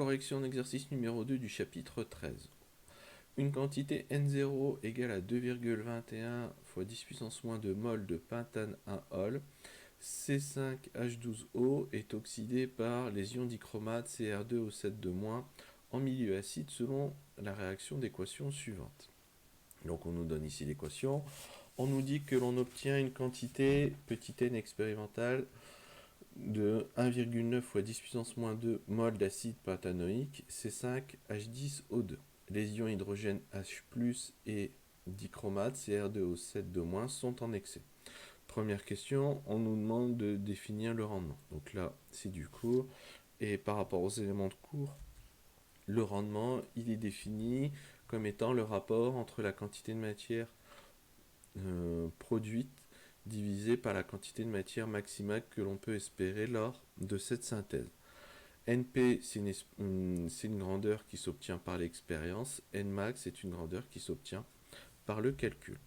Correction d'exercice numéro 2 du chapitre 13. Une quantité N0 égale à 2,21 fois 10 puissance moins 2 mol de pentane 1-ol, C5H12O est oxydé par les ions dichromate Cr2O7- en milieu acide selon la réaction d'équation suivante. Donc on nous donne ici l'équation. On nous dit que l'on obtient une quantité petit n expérimentale de 1,9 fois 10 puissance moins 2 mol d'acide pentanoïque C5H10O2. Les ions hydrogène H+, et dichromate Cr2O7- sont en excès. Première question, on nous demande de définir le rendement. Donc là, c'est du cours. Et par rapport aux éléments de cours, le rendement, il est défini comme étant le rapport entre la quantité de matière produite divisé par la quantité de matière maximale que l'on peut espérer lors de cette synthèse. NP, c'est une grandeur qui s'obtient par l'expérience. Nmax, c'est une grandeur qui s'obtient par le calcul.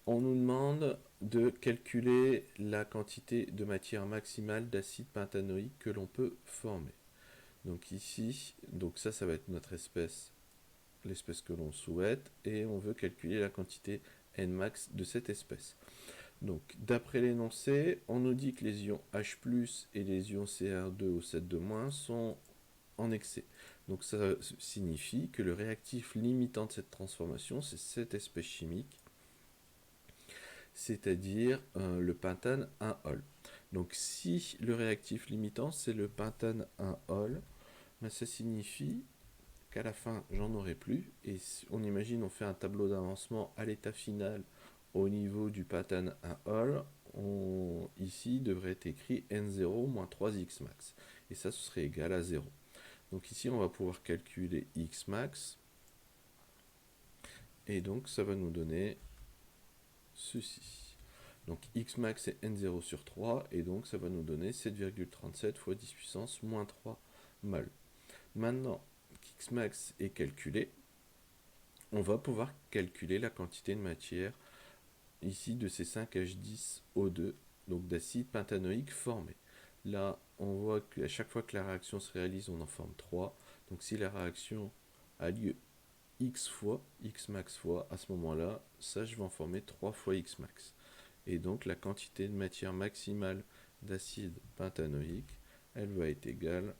On nous demande de calculer la quantité de matière maximale d'acide pentanoïque que l'on peut former. Donc ici, ça va être notre espèce, l'espèce que l'on souhaite, et on veut calculer la quantité Nmax de cette espèce. Donc, d'après l'énoncé, on nous dit que les ions H+, et les ions Cr2O7- sont en excès. Donc, ça signifie que le réactif limitant de cette transformation, c'est cette espèce chimique, c'est-à-dire le pentane 1-ol. Donc, si le réactif limitant, c'est le pentane 1-ol, ben, ça signifie qu'à la fin, j'en aurai plus. Et on imagine, on fait un tableau d'avancement à l'état final au niveau du pentane 1-ol. Ici, devrait être écrit N0 moins 3X max. Et ça, ce serait égal à 0. Donc ici, on va pouvoir calculer X max. Et donc, ça va nous donner ceci. Donc X max c'est N0 sur 3. Et donc, ça va nous donner 7,37 fois 10 puissance moins 3 mol. Maintenant, X max est calculé, on va pouvoir calculer la quantité de matière ici de ces 5H10O2, donc d'acide pentanoïque formé. Là, on voit qu'à chaque fois que la réaction se réalise, on en forme 3. Donc si la réaction a lieu X fois, X max fois, à ce moment-là, ça je vais en former 3 fois X max. Et donc la quantité de matière maximale d'acide pentanoïque, elle va être égale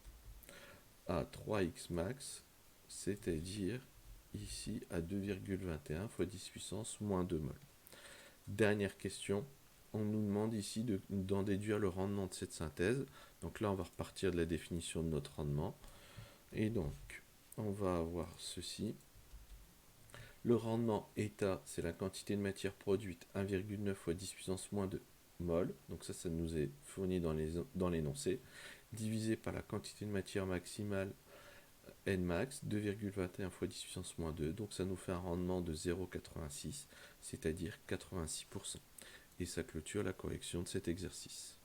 à 3X max, c'est-à-dire ici à 2,21 fois 10 puissance moins 2 mol. Dernière question, on nous demande ici d'en déduire le rendement de cette synthèse. Donc là, on va repartir de la définition de notre rendement. Et donc, on va avoir ceci. Le rendement état, c'est la quantité de matière produite 1,9 fois 10 puissance moins 2 mol. Donc ça nous est fourni dans l'énoncé. Divisé par la quantité de matière maximale Nmax, 2,21 fois 10 puissance moins 2, donc ça nous fait un rendement de 0,86, c'est-à-dire 86%. Et ça clôture la correction de cet exercice.